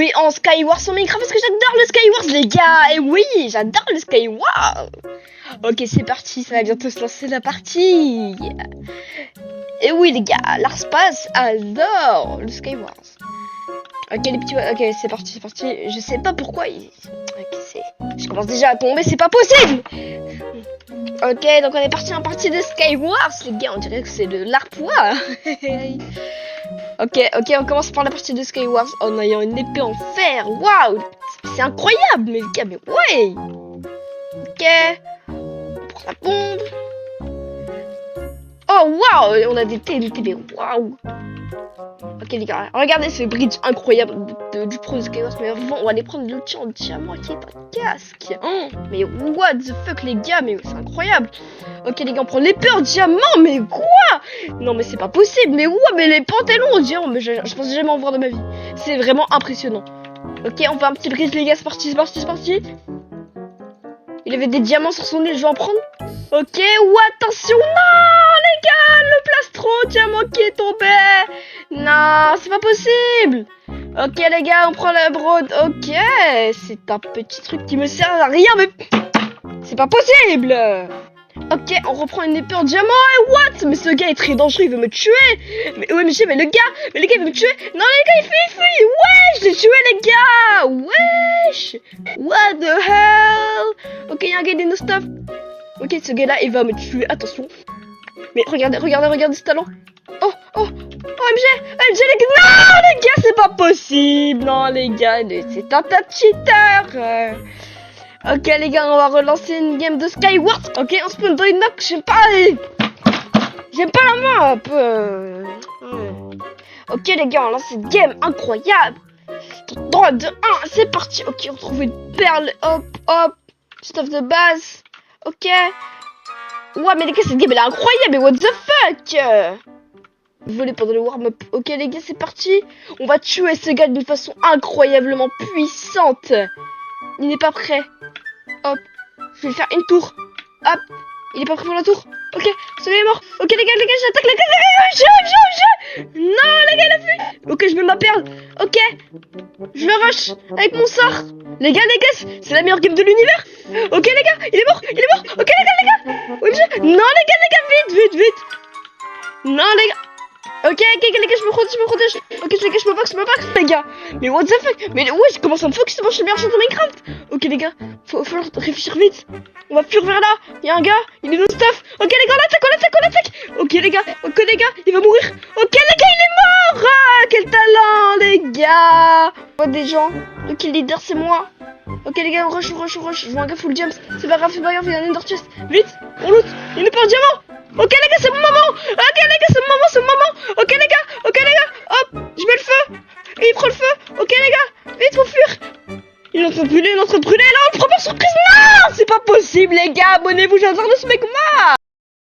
Oui, en Skywars sur Minecraft parce que j'adore le Skywars, les gars. Et oui, j'adore le Skywars. Ok, c'est parti, ça va bientôt se lancer la partie. Et oui, les gars, l'Arspace adore le Skywars. Ok, les petits... Ok, c'est parti, c'est parti. Je sais pas pourquoi... Ok, je commence déjà à tomber, c'est pas possible. Ok, donc on est parti en partie de Skywars, les gars, on dirait que c'est de l'arpois. Ok, on commence par la partie de Skywars en ayant une épée en fer. Waouh, c'est incroyable, mais les gars, mais ouais. Ok, on prend la bombe. Oh waouh, on a des TNT, waouh. Ok les gars, regardez ce bridge incroyable du pro de Skywars. Mais avant, on va aller prendre l'outil en diamant qui est un casque. Oh, mais what the fuck les gars, mais c'est incroyable. Ok les gars, on prend l'épée en diamant, mais quoi? Non mais c'est pas possible, mais ouais, mais les pantalons en diamant, mais je pensais jamais en voir de ma vie. C'est vraiment impressionnant. Ok, on fait un petit bridge les gars, c'est parti, c'est parti, c'est parti. Il avait des diamants sur son île, je vais en prendre. Ok, ou attention, non les gars, le plastron diamant qui est tombé. Non, c'est pas possible. Ok les gars, on prend la brode. Ok, c'est un petit truc qui me sert à rien, mais c'est pas possible. Ok, on reprend une épée en diamant. Et what? Mais ce gars est très dangereux, il veut me tuer. Mais ouais, mais le gars il veut me tuer. Non les gars, il fuit. Ouais, je l'ai tué les gars. Wesh. What the hell? Ok, il y a un gars des no stuff. Ok, ce gars là, il va me tuer. Attention. Mais regardez ce talent. Oh, OMG, les gars. Non les gars, c'est pas possible. Non les gars, c'est un tas de cheater. Ok les gars, on va relancer une game de Skywars. Ok, on spawn dans une map que j'aime pas la map. Ok les gars, on lance une game incroyable. 3, 2, 1, c'est parti. Ok, on trouve une perle. Hop, stuff de base. Ok. Ouais mais les gars, cette game elle est incroyable. Mais what the fuck? Volé pendant le warm-up. Ok les gars, c'est parti. On va tuer ce gars d'une façon incroyablement puissante. Il n'est pas prêt. Hop, je vais lui faire une tour. Hop, il est pas prêt pour la tour. Ok, celui-là est mort. Ok les gars, j'attaque les gars. Non les gars, il a fui. Ok, je mets ma perle. Ok, je le rush avec mon sort. Les gars, c'est la meilleure game de l'univers. Ok les gars, il est mort. Ok les gars. Oui, non les gars, vite. Non les gars. Ok les gars, je me protège. Ok les gars, je me boxe les gars. Mais what the fuck? Mais ouais, je commence à me focus, moi je suis le meilleur joueur de Minecraft. Ok les gars, faut réfléchir vite. On va fuir vers là. Il y a un gars, il est no stuff. Ok les gars, on l'attaque. Ok les gars, il va mourir. Ok les gars, il est mort. Ah, quel talent les gars. On voit des gens. Le kill leader c'est moi. Ok les gars, on rush. Je vois un gars full jumps. C'est pas grave, il y a un ender chest. Vite, on loot. Il n'est pas en diamant. Ok les gars, c'est mon moment. Ok les gars, hop, je mets le feu. Et il prend le feu. Ok les gars, vite, faut fuir. Il est en train de brûler, là, on le prend par surprise. Non, c'est pas possible les gars, abonnez-vous, j'adore de ce mec.